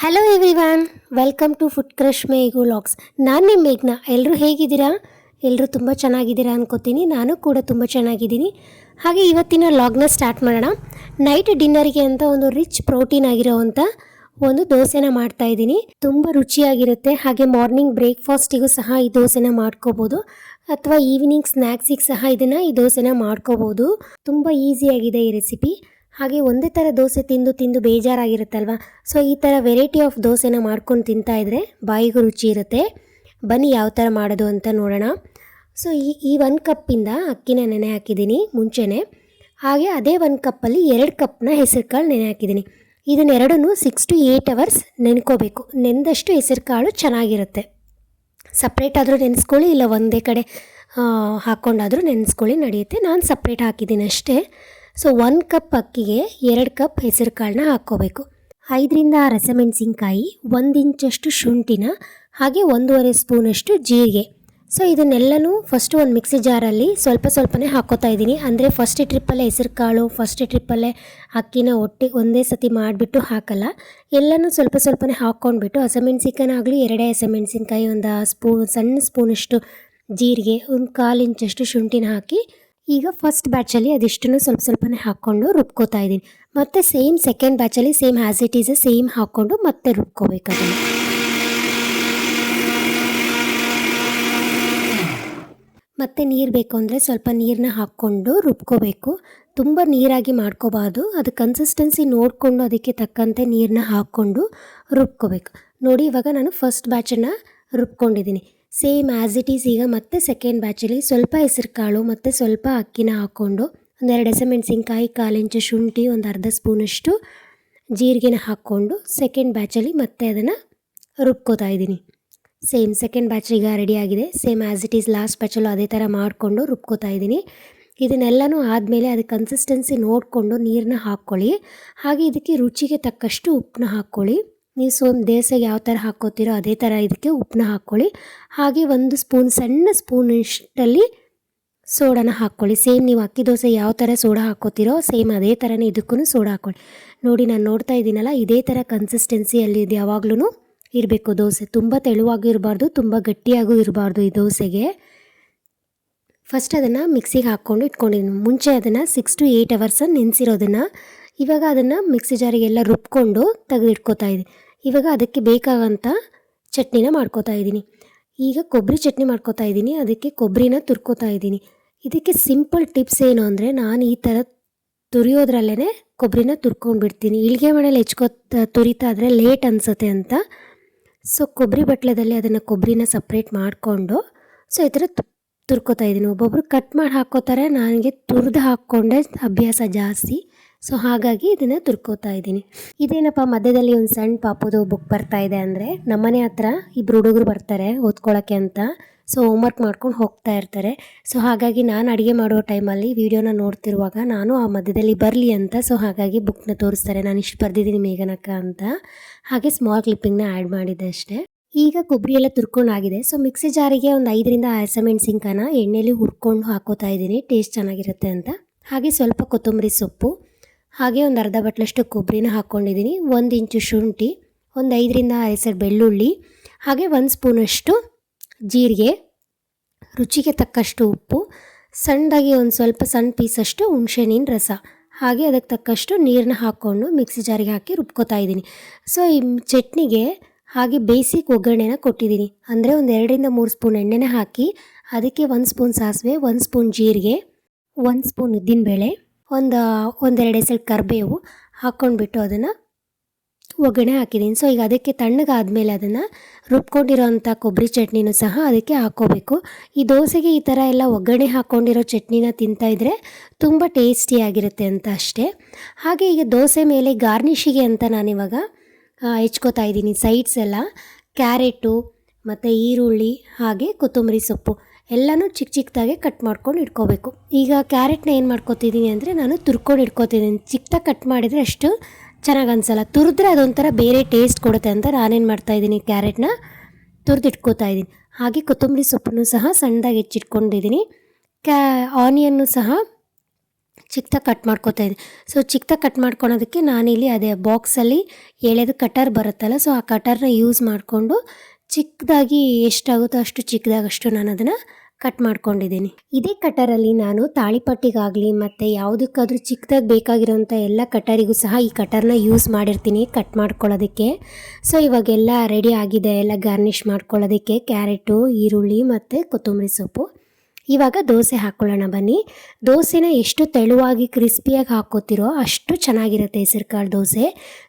Hello everyone, welcome to food crush ಮೇಘು vlogs. ನಾನು ನಿಮ್ಮ ಮೇಘ್ನ. ಎಲ್ಲರೂ ಹೇಗಿದ್ದೀರಾ? ಎಲ್ಲರೂ ತುಂಬ ಚೆನ್ನಾಗಿದ್ದೀರಾ ಅನ್ಕೋತೀನಿ. ನಾನು ಕೂಡ ತುಂಬ ಚೆನ್ನಾಗಿದ್ದೀನಿ. ಹಾಗೆ ಇವತ್ತಿನ ವ್ಲಾಗ್ನ ಸ್ಟಾರ್ಟ್ ಮಾಡೋಣ. ನೈಟ್ ಡಿನ್ನರ್ಗೆ ಅಂತ ಒಂದು ರಿಚ್ ಪ್ರೋಟೀನ್ ಆಗಿರೋವಂಥ ಒಂದು ದೋಸೆನ ಮಾಡ್ತಾಯಿದ್ದೀನಿ. ತುಂಬ ರುಚಿಯಾಗಿರುತ್ತೆ. ಹಾಗೆ ಮಾರ್ನಿಂಗ್ ಬ್ರೇಕ್ಫಾಸ್ಟಿಗೂ ಸಹ ಈ ದೋಸೆನ ಮಾಡ್ಕೋಬೋದು, ಅಥವಾ ಈವ್ನಿಂಗ್ ಸ್ನ್ಯಾಕ್ಸಿಗೆ ಸಹ ಈ ದೋಸೆನ ಮಾಡ್ಕೋಬೋದು. ತುಂಬ ಈಸಿಯಾಗಿದೆ ಈ ರೆಸಿಪಿ. ಹಾಗೆ ಒಂದೇ ಥರ ದೋಸೆ ತಿಂದು ತಿಂದು ಬೇಜಾರಾಗಿರುತ್ತಲ್ವ, ಸೊ ಈ ಥರ ವೆರೈಟಿ ಆಫ್ ದೋಸೆನ ಮಾಡ್ಕೊಂಡು ತಿಂತಾಯಿದ್ರೆ ಬಾಯಿಗೂ ರುಚಿ ಇರುತ್ತೆ. ಬನ್ನಿ ಯಾವ ಥರ ಮಾಡೋದು ಅಂತ ನೋಡೋಣ. ಸೊ ಈ 1 ಕಪ್ಪಿಂದ ಅಕ್ಕಿನ ನೆನೆ ಹಾಕಿದ್ದೀನಿ ಮುಂಚೆನೇ. ಹಾಗೆ ಅದೇ 1 ಕಪ್ಪಲ್ಲಿ 2 ಕಪ್ನ ಹೆಸರು ಕಾಳು ನೆನೆ ಹಾಕಿದ್ದೀನಿ. ಇದನ್ನೆರಡನ್ನೂ 6 to 8 hours ನೆನ್ಕೋಬೇಕು. ನೆಂದಷ್ಟು ಹೆಸರು ಕಾಳು ಚೆನ್ನಾಗಿರುತ್ತೆ. ಸಪ್ರೇಟ್ ಆದರೂ ನೆನೆಸ್ಕೊಳ್ಳಿ, ಇಲ್ಲ ಒಂದೇ ಕಡೆ ಹಾಕ್ಕೊಂಡಾದರೂ ನೆನೆಸ್ಕೊಳ್ಳಿ, ನಡೆಯುತ್ತೆ. ನಾನು ಸಪ್ರೇಟ್ ಹಾಕಿದ್ದೀನಿ ಅಷ್ಟೇ. ಸೊ 1 ಕಪ್ ಅಕ್ಕಿಗೆ 2 ಕಪ್ ಹೆಸರು ಕಾಳನ್ನ ಹಾಕ್ಕೋಬೇಕು. 5ರಿಂದ 6 ಹಸಿಮೆಣಸಿನ್ಕಾಯಿ, 1 ಇಂಚಷ್ಟು ಶುಂಠಿನ, ಹಾಗೆ 1.5 ಸ್ಪೂನಷ್ಟು ಜೀರಿಗೆ. ಸೊ ಇದನ್ನೆಲ್ಲನೂ ಫಸ್ಟು ಒಂದು ಮಿಕ್ಸಿ ಜಾರಲ್ಲಿ ಸ್ವಲ್ಪ ಸ್ವಲ್ಪನೇ ಹಾಕ್ಕೋತಾ ಇದ್ದೀನಿ. ಅಂದರೆ ಫಸ್ಟ್ ಟ್ರಿಪ್ಪಲ್ಲೇ ಹೆಸರು ಕಾಳು, ಫಸ್ಟ್ ಟ್ರಿಪ್ಪಲ್ಲೇ ಅಕ್ಕಿನ ಒಂದೇ ಸತಿ ಮಾಡಿಬಿಟ್ಟು ಹಾಕಲ್ಲ. ಎಲ್ಲನೂ ಸ್ವಲ್ಪ ಸ್ವಲ್ಪನೇ ಹಾಕ್ಕೊಂಡ್ಬಿಟ್ಟು ಹಸಿಮೆಣಸಿನ್ಕಾಯಿನಾಗಲಿ 2 ಹಸಿಮೆಣಸಿನ್ಕಾಯಿ, ಒಂದು ಸಣ್ಣ ಸ್ಪೂನಷ್ಟು ಜೀರಿಗೆ, ಒಂದು 1/4 ಇಂಚಷ್ಟು ಶುಂಠಿನ ಹಾಕಿ ಈಗ ಫಸ್ಟ್ ಬ್ಯಾಚಲ್ಲಿ ಅದಿಷ್ಟನ್ನು ಸ್ವಲ್ಪ ಸ್ವಲ್ಪನೇ ಹಾಕ್ಕೊಂಡು ರುಬ್ಕೋತಾ ಇದ್ದೀನಿ. ಮತ್ತು ಸೇಮ್ ಸೆಕೆಂಡ್ ಬ್ಯಾಚಲ್ಲಿ same as it is same ಹಾಕ್ಕೊಂಡು ಮತ್ತೆ ರುಬ್ಕೋಬೇಕು. ಅದನ್ನು ಮತ್ತು ನೀರು ಬೇಕು ಅಂದರೆ ಸ್ವಲ್ಪ ನೀರನ್ನ ಹಾಕ್ಕೊಂಡು ರುಬ್ಕೋಬೇಕು. ತುಂಬ ನೀರಾಗಿ ಮಾಡ್ಕೋಬಾರ್ದು. ಅದು ಕನ್ಸಿಸ್ಟೆನ್ಸಿ ನೋಡಿಕೊಂಡು ಅದಕ್ಕೆ ತಕ್ಕಂತೆ ನೀರನ್ನ ಹಾಕ್ಕೊಂಡು ರುಬ್ಕೋಬೇಕು. ನೋಡಿ, ಇವಾಗ ನಾನು ಫಸ್ಟ್ ಬ್ಯಾಚನ್ನು ರುಬ್ಕೊಂಡಿದ್ದೀನಿ. ಸೇಮ್ ಆ್ಯಸ್ ಇಟ್ ಈಸ್ ಈಗ ಮತ್ತೆ ಸೆಕೆಂಡ್ ಬ್ಯಾಚಲ್ಲಿ ಸ್ವಲ್ಪ ಹೆಸರು ಕಾಳು ಮತ್ತು ಸ್ವಲ್ಪ ಅಕ್ಕಿನ ಹಾಕ್ಕೊಂಡು, 1-2 ಹಸಿಮೆಣಸಿನ್ಕಾಯಿ, 1/4 ಇಂಚು ಶುಂಠಿ, ಒಂದು ಅರ್ಧ ಸ್ಪೂನಷ್ಟು ಜೀರಿಗೆನ ಹಾಕ್ಕೊಂಡು ಸೆಕೆಂಡ್ ಬ್ಯಾಚಲ್ಲಿ ಮತ್ತೆ ಅದನ್ನು ರುಬ್ಕೋತಾ ಇದ್ದೀನಿ. ಸೇಮ್ ಸೆಕೆಂಡ್ ಬ್ಯಾಚ್ ಈಗ ರೆಡಿಯಾಗಿದೆ. Same as it is last ಬ್ಯಾಚಲ್ಲೂ ಅದೇ ಥರ ಮಾಡಿಕೊಂಡು ರುಬ್ಕೋತಾ ಇದ್ದೀನಿ. ಇದನ್ನೆಲ್ಲನೂ ಆದಮೇಲೆ ಅದಕ್ಕೆ ಕನ್ಸಿಸ್ಟೆನ್ಸಿ ನೋಡಿಕೊಂಡು ನೀರನ್ನ ಹಾಕ್ಕೊಳ್ಳಿ. ಹಾಗೆ ಇದಕ್ಕೆ ರುಚಿಗೆ ತಕ್ಕಷ್ಟು ಉಪ್ಪನ್ನ ಹಾಕ್ಕೊಳ್ಳಿ. ನೀವು ದೋಸೆಗೆ ಯಾವ ಥರ ಹಾಕ್ಕೋತೀರೋ ಅದೇ ಥರ ಇದಕ್ಕೆ ಉಪ್ಪನ್ನ ಹಾಕ್ಕೊಳ್ಳಿ. ಹಾಗೆ 1 ಸ್ಪೂನ್, ಸಣ್ಣ ಸ್ಪೂನಷ್ಟಲ್ಲಿ ಸೋಡಾನ ಹಾಕ್ಕೊಳ್ಳಿ. ಸೇಮ್ ನೀವು ಅಕ್ಕಿ ದೋಸೆ ಯಾವ ಥರ ಸೋಡಾ ಹಾಕ್ಕೋತೀರೋ ಸೇಮ್ ಅದೇ ಥರನೇ ಇದಕ್ಕೂ ಸೋಡಾ ಹಾಕ್ಕೊಳ್ಳಿ. ನೋಡಿ, ನಾನು ನೋಡ್ತಾ ಇದ್ದೀನಲ್ಲ, ಇದೇ ಥರ ಕನ್ಸಿಸ್ಟೆನ್ಸಿಯಲ್ಲಿ ಇದು ಯಾವಾಗಲೂ ಇರಬೇಕು ದೋಸೆ. ತುಂಬ ತೆಳುವಾಗೂ ಇರಬಾರ್ದು, ತುಂಬ ಗಟ್ಟಿಯಾಗೂ ಇರಬಾರ್ದು ಈ ದೋಸೆಗೆ. ಫಸ್ಟ್ ಅದನ್ನು ಮಿಕ್ಸಿಗೆ ಹಾಕ್ಕೊಂಡು ಇಟ್ಕೊಂಡಿದ್ದೀನಿ. ಮುಂಚೆ ಅದನ್ನು 6 to 8 hours ನೆನೆಸಿರೋದನ್ನು ಇವಾಗ ಅದನ್ನು ಮಿಕ್ಸಿ ಜಾರಿಗೆಲ್ಲ ರುಬ್ಕೊಂಡು ತೆಗೆದಿಟ್ಕೋತಾ ಇದ್ದೀನಿ. ಇವಾಗ ಅದಕ್ಕೆ ಬೇಕಾಗಂಥ ಚಟ್ನಿನ ಮಾಡ್ಕೋತಾ ಇದ್ದೀನಿ. ಈಗ ಕೊಬ್ಬರಿ ಚಟ್ನಿ ಮಾಡ್ಕೋತಾ ಇದ್ದೀನಿ. ಅದಕ್ಕೆ ಕೊಬ್ಬರಿನ ತುರ್ಕೋತಾ ಇದ್ದೀನಿ. ಇದಕ್ಕೆ ಸಿಂಪಲ್ ಟಿಪ್ಸ್ ಏನು ಅಂದರೆ, ನಾನು ಈ ಥರ ತುರಿಯೋದ್ರಲ್ಲೇ ಕೊಬ್ಬರಿನ ತುರ್ಕೊಂಡು ಬಿಡ್ತೀನಿ. ಇಳಿಗೆ ಮನೇಲಿ ತುರಿತಾ ಆದರೆ ಲೇಟ್ ಅನಿಸುತ್ತೆ ಅಂತ. ಸೊ ಕೊಬ್ಬರಿ ಬಟ್ಲದಲ್ಲಿ ಅದನ್ನು ಕೊಬ್ಬರಿನ ಸಪ್ರೇಟ್ ಮಾಡಿಕೊಂಡು ಸೊ ಈ ಥರ ತುರ್ಕೋತಾ ಇದ್ದೀನಿ. ಒಬ್ಬೊಬ್ಬರು ಕಟ್ ಮಾಡಿ ಹಾಕ್ಕೋತಾರೆ, ನನಗೆ ತುರಿದು ಹಾಕ್ಕೊಂಡೆ ಅಭ್ಯಾಸ ಜಾಸ್ತಿ. ಸೊ ಹಾಗಾಗಿ ಇದನ್ನು ತುರ್ಕೋತಾ ಇದ್ದೀನಿ. ಇದೇನಪ್ಪ ಮಧ್ಯದಲ್ಲಿ ಒಂದು ಸಣ್ಣ ಪಾಪುದು ಬುಕ್ ಬರ್ತಾ ಇದೆ ಅಂದರೆ, ನಮ್ಮನೆ ಹತ್ರ 2 ಹುಡುಗರು ಬರ್ತಾರೆ ಓದ್ಕೊಳ್ಳೋಕ್ಕೆ ಅಂತ. ಸೊ ಹೋಮ್ವರ್ಕ್ ಮಾಡ್ಕೊಂಡು ಹೋಗ್ತಾ ಇರ್ತಾರೆ. ಸೊ ಹಾಗಾಗಿ ನಾನು ಅಡುಗೆ ಮಾಡೋ ಟೈಮಲ್ಲಿ ವೀಡಿಯೋನ ನೋಡ್ತಿರುವಾಗ ನಾನು ಆ ಮಧ್ಯದಲ್ಲಿ ಬರಲಿ ಅಂತ, ಸೊ ಹಾಗಾಗಿ ಬುಕ್ನ ತೋರಿಸ್ತಾರೆ, ನಾನು ಇಷ್ಟು ಬರೆದಿದ್ದೀನಿ ಮೇಘನಕ್ಕ ಅಂತ. ಹಾಗೆ ಸ್ಮಾಲ್ ಕ್ಲಿಪ್ಪಿಂಗ್ನ ಆ್ಯಡ್ ಮಾಡಿದ್ದೆ ಅಷ್ಟೇ. ಈಗ ಕೊಬ್ಬರಿ ಎಲ್ಲ ತುರ್ಕೊಂಡಾಗಿದೆ. ಸೊ ಮಿಕ್ಸಿ ಜಾರಿಗೆ ಒಂದು 5ರಿಂದ 6 ಹಸಿಮೆಣಸಿನ್ಕಾಯಿನ ಎಣ್ಣೆಲಿ ಹುರ್ಕೊಂಡು ಹಾಕೋತಾ ಇದ್ದೀನಿ, ಟೇಸ್ಟ್ ಚೆನ್ನಾಗಿರುತ್ತೆ ಅಂತ. ಹಾಗೆ ಸ್ವಲ್ಪ ಕೊತ್ತಂಬರಿ ಸೊಪ್ಪು, ಹಾಗೆ ಒಂದು ಅರ್ಧ ಬಟ್ಲಷ್ಟು ಕೊಬ್ಬರಿನ ಹಾಕ್ಕೊಂಡಿದ್ದೀನಿ. 1 ಇಂಚು ಶುಂಠಿ, ಒಂದು 5ರಿಂದ 6 ಹೆಸರು ಬೆಳ್ಳುಳ್ಳಿ, ಹಾಗೆ 1 ಸ್ಪೂನಷ್ಟು ಜೀರಿಗೆ, ರುಚಿಗೆ ತಕ್ಕಷ್ಟು ಉಪ್ಪು, ಸಣ್ಣದಾಗಿ ಒಂದು ಸ್ವಲ್ಪ ಸಣ್ಣ ಪೀಸಷ್ಟು ಹುಣಸೆಹಣ್ಣಿನ ರಸ, ಹಾಗೆ ಅದಕ್ಕೆ ತಕ್ಕಷ್ಟು ನೀರನ್ನ ಹಾಕ್ಕೊಂಡು ಮಿಕ್ಸಿ ಜಾರಿಗೆ ಹಾಕಿ ರುಬ್ಕೋತಾ ಇದ್ದೀನಿ. ಸೊ ಈ ಚಟ್ನಿಗೆ ಹಾಗೆ ಬೇಸಿಕ್ ಒಗ್ಗರಣೆನ ಕೊಟ್ಟಿದ್ದೀನಿ. ಅಂದರೆ ಒಂದು 2ರಿಂದ 3 ಸ್ಪೂನ್ ಎಣ್ಣೆನ ಹಾಕಿ ಅದಕ್ಕೆ 1 ಸ್ಪೂನ್ ಸಾಸಿವೆ, 1 ಸ್ಪೂನ್ ಜೀರಿಗೆ, 1 ಸ್ಪೂನ್ ಉದ್ದಿನಬೇಳೆ, ಒಂದೆರಡು ಹೆಸರು ಕರಿಬೇವು ಹಾಕ್ಕೊಂಡ್ಬಿಟ್ಟು ಅದನ್ನು ಒಗ್ಗರಣೆ ಹಾಕಿದ್ದೀನಿ. ಸೊ ಈಗ ಅದಕ್ಕೆ ತಣ್ಣಗಾದ್ಮೇಲೆ ಅದನ್ನು ರುಬ್ಕೊಂಡಿರೋಂಥ ಕೊಬ್ಬರಿ ಚಟ್ನಿನೂ ಸಹ ಅದಕ್ಕೆ ಹಾಕ್ಕೋಬೇಕು. ಈ ದೋಸೆಗೆ ಈ ಥರ ಎಲ್ಲ ಒಗ್ಗರಣೆ ಹಾಕ್ಕೊಂಡಿರೋ ಚಟ್ನಿನ ತಿಂತಾಯಿದ್ರೆ ತುಂಬ ಟೇಸ್ಟಿಯಾಗಿರುತ್ತೆ ಅಂತ ಅಷ್ಟೇ. ಹಾಗೆ ಈಗ ದೋಸೆ ಮೇಲೆ ಗಾರ್ನಿಷಿಗೆ ಅಂತ ನಾನಿವಾಗ ಹೆಚ್ಕೋತಾ ಇದ್ದೀನಿ. ಸೈಡ್ಸ್ ಎಲ್ಲ ಕ್ಯಾರೆಟು ಮತ್ತು ಈರುಳ್ಳಿ, ಹಾಗೆ ಕೊತ್ತಂಬರಿ ಸೊಪ್ಪು ಎಲ್ಲನೂ ಚಿಕ್ಕ ಚಿಕ್ಕದಾಗೆ ಕಟ್ ಮಾಡ್ಕೊಂಡು ಇಟ್ಕೋಬೇಕು. ಈಗ ಕ್ಯಾರೆಟ್ನ ಏನು ಮಾಡ್ಕೊತಿದ್ದೀನಿ ಅಂದರೆ, ನಾನು ತುರ್ಕೊಂಡು ಇಟ್ಕೋತಿದ್ದೀನಿ. ಚಿಕ್ಕದಾಗಿ ಕಟ್ ಮಾಡಿದರೆ ಅಷ್ಟು ಚೆನ್ನಾಗಿ ಅನಿಸಲ್ಲ, ತುರಿದ್ರೆ ಅದೊಂಥರ ಬೇರೆ ಟೇಸ್ಟ್ ಕೊಡುತ್ತೆ ಅಂತ ನಾನೇನು ಮಾಡ್ತಾಯಿದ್ದೀನಿ, ಕ್ಯಾರೆಟ್ನ ತುರಿದು ಇಟ್ಕೋತಾ ಇದ್ದೀನಿ. ಹಾಗೆ ಕೊತ್ತಂಬರಿ ಸೊಪ್ಪನ್ನು ಸಹ ಸಣ್ಣದಾಗಿ ಹೆಚ್ಚಿಟ್ಕೊಂಡಿದ್ದೀನಿ. ಆನಿಯನ್ನು ಸಹ ಚಿಕ್ಕದಾಗಿ ಕಟ್ ಮಾಡ್ಕೊತಾ ಇದ್ದೀನಿ. ಸೊ ಚಿಕ್ಕದಾಗಿ ಕಟ್ ಮಾಡ್ಕೊಳೋದಕ್ಕೆ ನಾನಿಲ್ಲಿ ಅದೇ ಬಾಕ್ಸಲ್ಲಿ ಎಳೆದು ಕಟರ್ ಬರುತ್ತಲ್ಲ, ಸೊ ಆ ಕಟರ್ನ ಯೂಸ್ ಮಾಡಿಕೊಂಡು ಚಿಕ್ಕದಾಗಿ ಎಷ್ಟಾಗುತ್ತೋ ಅಷ್ಟು ಚಿಕ್ಕದಾಗಷ್ಟು ನಾನು ಅದನ್ನು ಕಟ್ ಮಾಡ್ಕೊಂಡಿದ್ದೀನಿ. ಇದೇ ಕಟರಲ್ಲಿ ನಾನು ತಾಳಿಪಟ್ಟಿಗಾಗಲಿ ಮತ್ತು ಯಾವುದಕ್ಕಾದ್ರೂ ಚಿಕ್ಕದಾಗಿ ಬೇಕಾಗಿರೋಂಥ ಎಲ್ಲ ಕಟರಿಗೂ ಸಹ ಈ ಕಟರ್ನ ಯೂಸ್ ಮಾಡಿರ್ತೀನಿ ಕಟ್ ಮಾಡ್ಕೊಳ್ಳೋದಕ್ಕೆ. ಸೊ ಇವಾಗೆಲ್ಲ ರೆಡಿ ಆಗಿದೆ, ಎಲ್ಲ ಗಾರ್ನಿಷ್ ಮಾಡ್ಕೊಳ್ಳೋದಕ್ಕೆ ಕ್ಯಾರೆಟು, ಈರುಳ್ಳಿ ಮತ್ತು ಕೊತ್ತಂಬರಿ ಸೊಪ್ಪು. ಇವಾಗ ದೋಸೆ ಹಾಕ್ಕೊಳ್ಳೋಣ ಬನ್ನಿ. ದೋಸೆನ ಎಷ್ಟು ತೆಳುವಾಗಿ ಕ್ರಿಸ್ಪಿಯಾಗಿ ಹಾಕ್ಕೋತಿರೋ ಅಷ್ಟು ಚೆನ್ನಾಗಿರುತ್ತೆ ಹೆಸರುಕಾಳು ದೋಸೆ.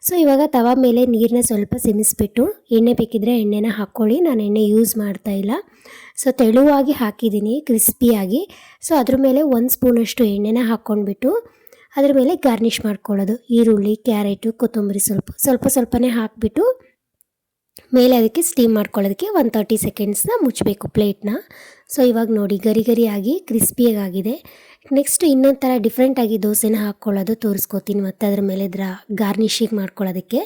ಸೊ ಇವಾಗ ತವ ಮೇಲೆ ನೀರನ್ನ ಸ್ವಲ್ಪ ಸಿಮಿಸ್ಬಿಟ್ಟು, ಎಣ್ಣೆ ಬೇಕಿದ್ರೆ ಎಣ್ಣೆನ ಹಾಕ್ಕೊಳ್ಳಿ, ನಾನು ಎಣ್ಣೆ ಯೂಸ್ ಮಾಡ್ತಾಯಿಲ್ಲ. ಸೊ ತೆಳುವಾಗಿ ಹಾಕಿದ್ದೀನಿ ಕ್ರಿಸ್ಪಿಯಾಗಿ. ಸೊ ಅದ್ರ ಮೇಲೆ 1 ಸ್ಪೂನಷ್ಟು ಎಣ್ಣೆನ ಹಾಕ್ಕೊಂಡ್ಬಿಟ್ಟು ಅದ್ರ ಮೇಲೆ ಗಾರ್ನಿಷ್ ಮಾಡ್ಕೊಳ್ಳೋದು. ಈರುಳ್ಳಿ, ಕ್ಯಾರೆಟು, ಕೊತ್ತಂಬರಿ ಸ್ವಲ್ಪನೇ ಹಾಕಿಬಿಟ್ಟು ಮೇಲೆ ಅದಕ್ಕೆ ಸ್ಟೀಮ್ ಮಾಡ್ಕೊಳ್ಳೋದಕ್ಕೆ 30 ಸೆಕೆಂಡ್ಸ್ನ ಮುಚ್ಚಬೇಕು ಪ್ಲೇಟ್ನ. ಸೊ ಇವಾಗ ನೋಡಿ ಗರಿಯಾಗಿ ಕ್ರಿಸ್ಪಿಯಾಗಿದೆ. ನೆಕ್ಸ್ಟ್ ಇನ್ನೊಂದು ಥರ ಡಿಫ್ರೆಂಟಾಗಿ ದೋಸೆನ ಹಾಕ್ಕೊಳ್ಳೋದು ತೋರಿಸ್ಕೊತೀನಿ ಮತ್ತು ಅದ್ರ ಮೇಲೆ ಗಾರ್ನಿಷಿಂಗ್ ಮಾಡ್ಕೊಳ್ಳೋದಕ್ಕೆ.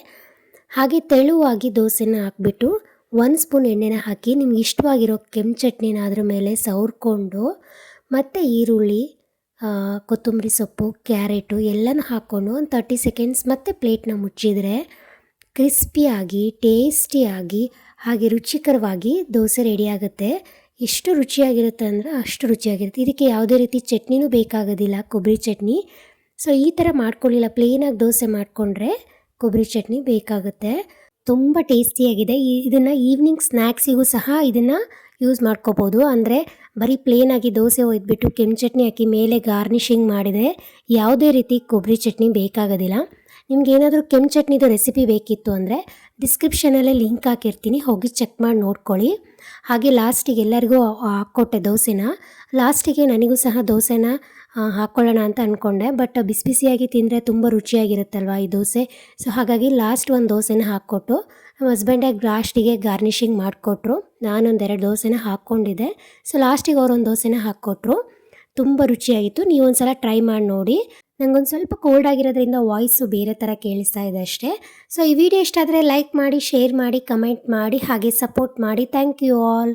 ಹಾಗೆ ತೆಳುವಾಗಿ ದೋಸೆನ ಹಾಕ್ಬಿಟ್ಟು 1 ಸ್ಪೂನ್ ಎಣ್ಣೆನ ಹಾಕಿ ನಿಮ್ಗೆ ಇಷ್ಟವಾಗಿರೋ ಕೆಂಪು ಚಟ್ನಿನ ಅದ್ರ ಮೇಲೆ ಸವರ್ಕೊಂಡು ಮತ್ತು ಈರುಳ್ಳಿ, ಕೊತ್ತಂಬರಿ ಸೊಪ್ಪು, ಕ್ಯಾರೆಟು ಎಲ್ಲನೂ ಹಾಕ್ಕೊಂಡು ಒಂದು 30 ಸೆಕೆಂಡ್ಸ್ ಮತ್ತೆ ಪ್ಲೇಟ್ನ ಮುಚ್ಚಿದರೆ ಕ್ರಿಸ್ಪಿಯಾಗಿ, ಟೇಸ್ಟಿಯಾಗಿ ಹಾಗೆ ರುಚಿಕರವಾಗಿ ದೋಸೆ ರೆಡಿ ಆಗುತ್ತೆ. ಎಷ್ಟು ರುಚಿಯಾಗಿರುತ್ತೆ ಅಂದರೆ ಅಷ್ಟು ರುಚಿಯಾಗಿರುತ್ತೆ. ಇದಕ್ಕೆ ಯಾವುದೇ ರೀತಿ ಚಟ್ನಿನೂ ಬೇಕಾಗೋದಿಲ್ಲ, ಕೊಬ್ಬರಿ ಚಟ್ನಿ. ಸೊ ಈ ಥರ ಮಾಡ್ಕೊಳ್ಳಿಲ್ಲ, ಪ್ಲೇನಾಗಿ ದೋಸೆ ಮಾಡಿಕೊಂಡ್ರೆ ಕೊಬ್ಬರಿ ಚಟ್ನಿ ಬೇಕಾಗುತ್ತೆ. ತುಂಬ ಟೇಸ್ಟಿಯಾಗಿದೆ. ಇದನ್ನು ಈವ್ನಿಂಗ್ ಸ್ನ್ಯಾಕ್ಸಿಗೂ ಸಹ ಇದನ್ನು ಯೂಸ್ ಮಾಡ್ಕೋಬೋದು. ಅಂದರೆ ಬರೀ ಪ್ಲೇನಾಗಿ ದೋಸೆ ಒಯ್ದುಬಿಟ್ಟು ಕೆಂಪು ಚಟ್ನಿ ಹಾಕಿ ಮೇಲೆ ಗಾರ್ನಿಷಿಂಗ್ ಮಾಡಿದರೆ ಯಾವುದೇ ರೀತಿ ಕೊಬ್ಬರಿ ಚಟ್ನಿ ಬೇಕಾಗೋದಿಲ್ಲ. ನಿಮ್ಗೇನಾದರೂ ಕೆಂಪು ಚಟ್ನಿದು ರೆಸಿಪಿ ಬೇಕಿತ್ತು ಅಂದರೆ ಡಿಸ್ಕ್ರಿಪ್ಷನಲ್ಲಿ ಲಿಂಕ್ ಹಾಕಿರ್ತೀನಿ, ಹೋಗಿ ಚೆಕ್ ಮಾಡಿ ನೋಡ್ಕೊಳ್ಳಿ. ಹಾಗೆ ಲಾಸ್ಟಿಗೆ ಎಲ್ಲರಿಗೂ ಹಾಕ್ಕೊಟ್ಟೆ ದೋಸೆನ. ಲಾಸ್ಟಿಗೆ ನನಗೂ ಸಹ ದೋಸೆನ ಹಾಕ್ಕೊಳ್ಳೋಣ ಅಂತ ಅಂದ್ಕೊಂಡೆ, ಬಟ್ ಬಿಸಿಯಾಗಿ ತಿಂದರೆ ತುಂಬ ರುಚಿಯಾಗಿರುತ್ತಲ್ವ ಈ ದೋಸೆ. ಸೊ ಹಾಗಾಗಿ ಲಾಸ್ಟ್ ಒಂದು ದೋಸೆನ ಹಾಕ್ಕೊಟ್ಟು ನಮ್ಮ ಹಸ್ಬೆಂಡಾಗಿ ಲಾಸ್ಟಿಗೆ ಗಾರ್ನಿಷಿಂಗ್ ಮಾಡಿಕೊಟ್ರು. ನಾನೊಂದು 2 ದೋಸೆನ ಹಾಕ್ಕೊಂಡಿದ್ದೆ. ಸೊ ಲಾಸ್ಟಿಗೆ ಅವರೊಂದು ದೋಸೆನ ಹಾಕ್ಕೊಟ್ರು. ತುಂಬ ರುಚಿಯಾಗಿತ್ತು. ನೀವೊಂದು ಸಲ ಟ್ರೈ ಮಾಡಿ ನೋಡಿ. ನನಗೊಂದು ಸ್ವಲ್ಪ ಕೋಲ್ಡ್ ಆಗಿರೋದ್ರಿಂದ ವಾಯ್ಸು ಬೇರೆ ಥರ ಕೇಳಿಸ್ತಾ ಇದೆ ಅಷ್ಟೇ. ಸೊ ಈ ವಿಡಿಯೋ ಇಷ್ಟ ಆದರೆ ಲೈಕ್ ಮಾಡಿ, ಶೇರ್ ಮಾಡಿ, ಕಮೆಂಟ್ ಮಾಡಿ, ಹಾಗೆ ಸಪೋರ್ಟ್ ಮಾಡಿ. Thank you all.